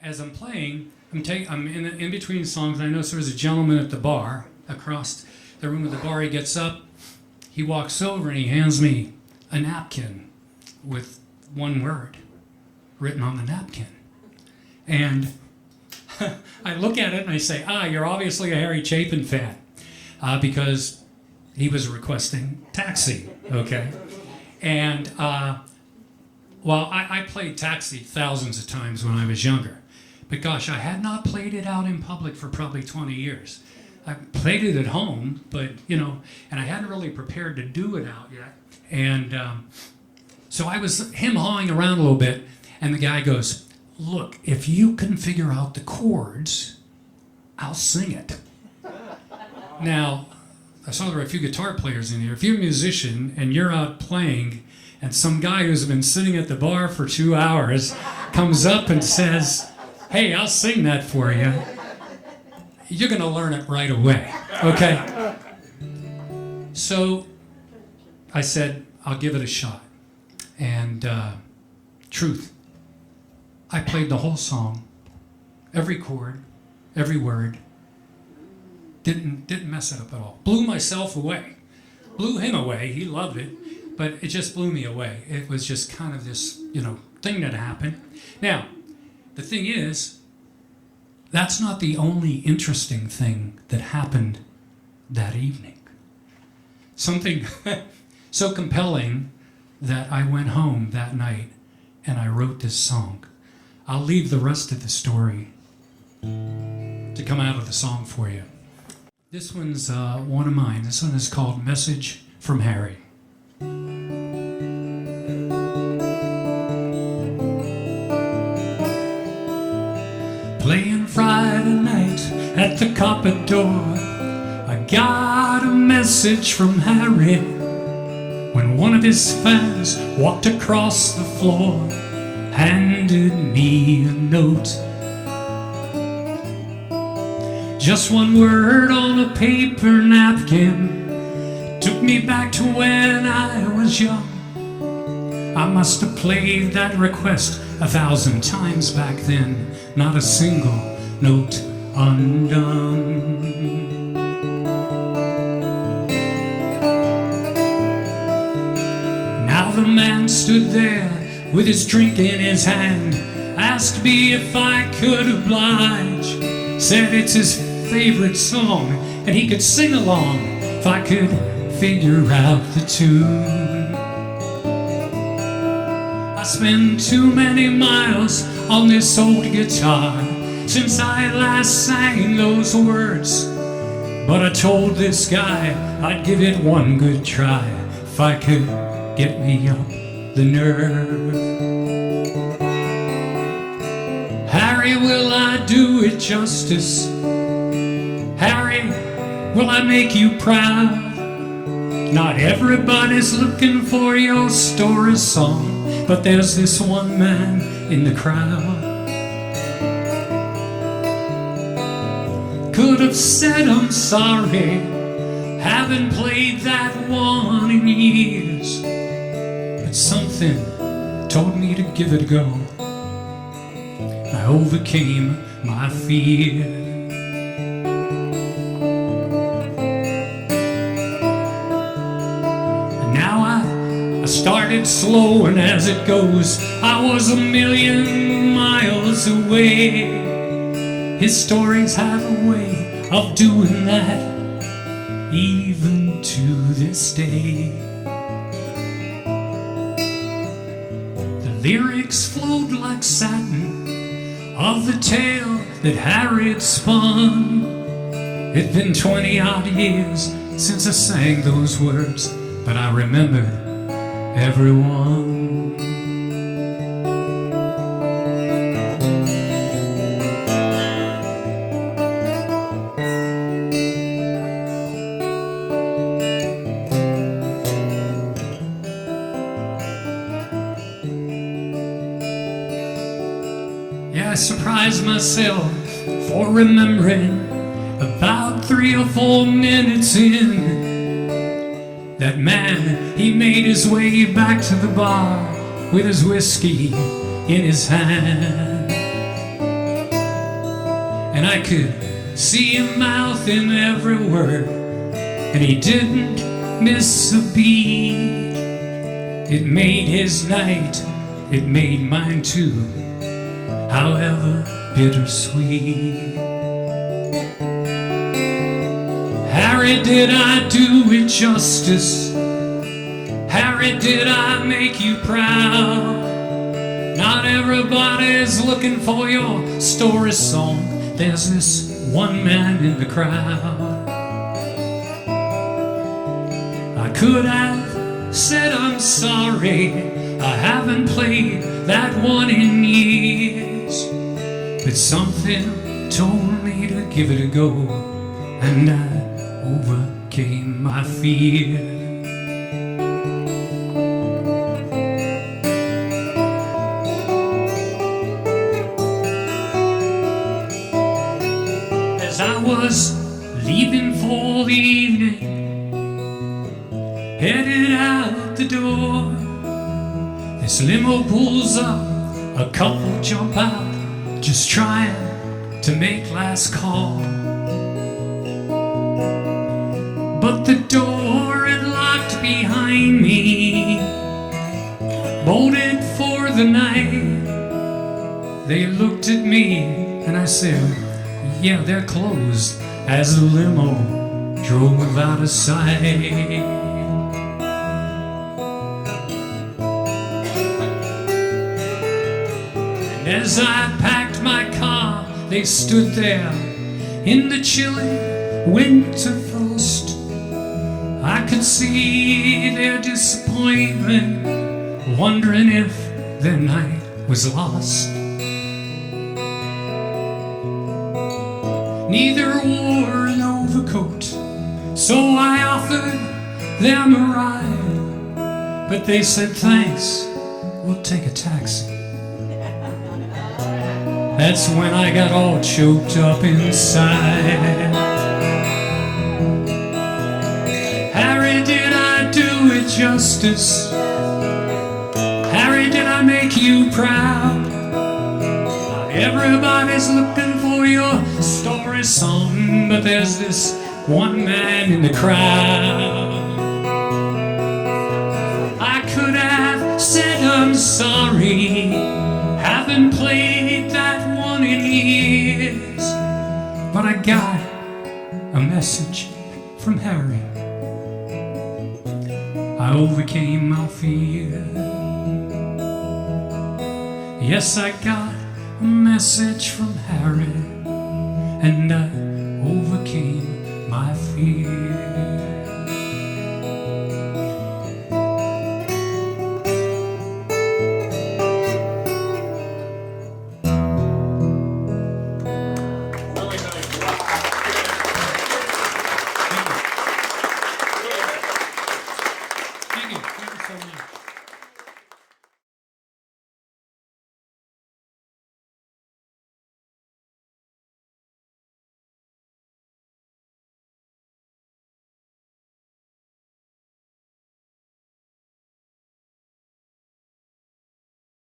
as I'm playing, I'm in between songs, and I notice there was a gentleman at the bar across the room at the bar. He gets up, he walks over, and he hands me a napkin with one word written on the napkin. And I look at it and I say, you're obviously a Harry Chapin fan, because he was requesting Taxi, okay? And, well, I played Taxi thousands of times when I was younger. But gosh, I had not played it out in public for probably 20 years. I played it at home, but, and I hadn't really prepared to do it out yet. And so I was him-hawing around a little bit, and the guy goes, look, if you can figure out the chords, I'll sing it. Now, I saw there were a few guitar players in here. If you're a musician and you're out playing, and some guy who's been sitting at the bar for 2 hours comes up and says, hey, I'll sing that for you, you're going to learn it right away, okay? So I said, I'll give it a shot. And truth, I played the whole song, every chord, every word, didn't mess it up at all. Blew myself away, blew him away, he loved it, but it just blew me away. It was just kind of this, thing that happened. Now, the thing is, that's not the only interesting thing that happened that evening. Something so compelling that I went home that night and I wrote this song. I'll leave the rest of the story to come out of the song for you. This one's one of mine. This one is called Message from Harry. Playing Friday night at the copper door, I got a message from Harry when one of his fans walked across the floor, handed me a note. Just one word on a paper napkin took me back to when I was young. I must have played that request 1,000 times back then, not a single note undone. Now the man stood there with his drink in his hand, asked me if I could oblige, said it's his favorite song and he could sing along if I could figure out the tune. I spent too many miles on this old guitar since I last sang those words, but I told this guy I'd give it one good try if I could get me up the nerve. Harry, will I do it justice? Harry, will I make you proud? Not everybody's looking for your story song, but there's this one man in the crowd. Could have said I'm sorry, haven't played that one in years, but something told me to give it a go. I overcame my fear. I started slow, and as it goes, I was 1,000,000 miles away. His stories have a way of doing that, even to this day. The lyrics flowed like satin of the tale that Harry had spun. It'd been 20-odd years since I sang those words, but I remember everyone. Yeah, I surprised myself for remembering about 3 or 4 minutes in. That man, he made his way back to the bar with his whiskey in his hand. and I could see him mouthing every word, and he didn't miss a beat. It made his night, it made mine too, however bittersweet. Harry, did I do it justice? Harry, did I make you proud? Not everybody's looking for your story song. There's this one man in the crowd. I could have said I'm sorry, I haven't played that one in years, but something told me to give it a go, and I overcame my fear. As I was leaving for the evening, headed out the door, this limo pulls up, a couple jump out, just trying to make last call. But the door had locked behind me, bolted for the night. They looked at me and I said, yeah, they're closed, as the limo drove out of sight. And as I packed my car, they stood there in the chilly winter frost. I could see their disappointment, wondering if their night was lost. Neither wore an overcoat, so I offered them a ride, but they said thanks, we'll take a taxi. That's when I got all choked up inside. Harry, did I do it justice? Harry, did I make you proud? Everybody's looking for your story song, but there's this one man in the crowd. I could have said I'm sorry, haven't played that one in years, but I got a message from Harry. I overcame my fear. Yes, I got a message from Harry, and I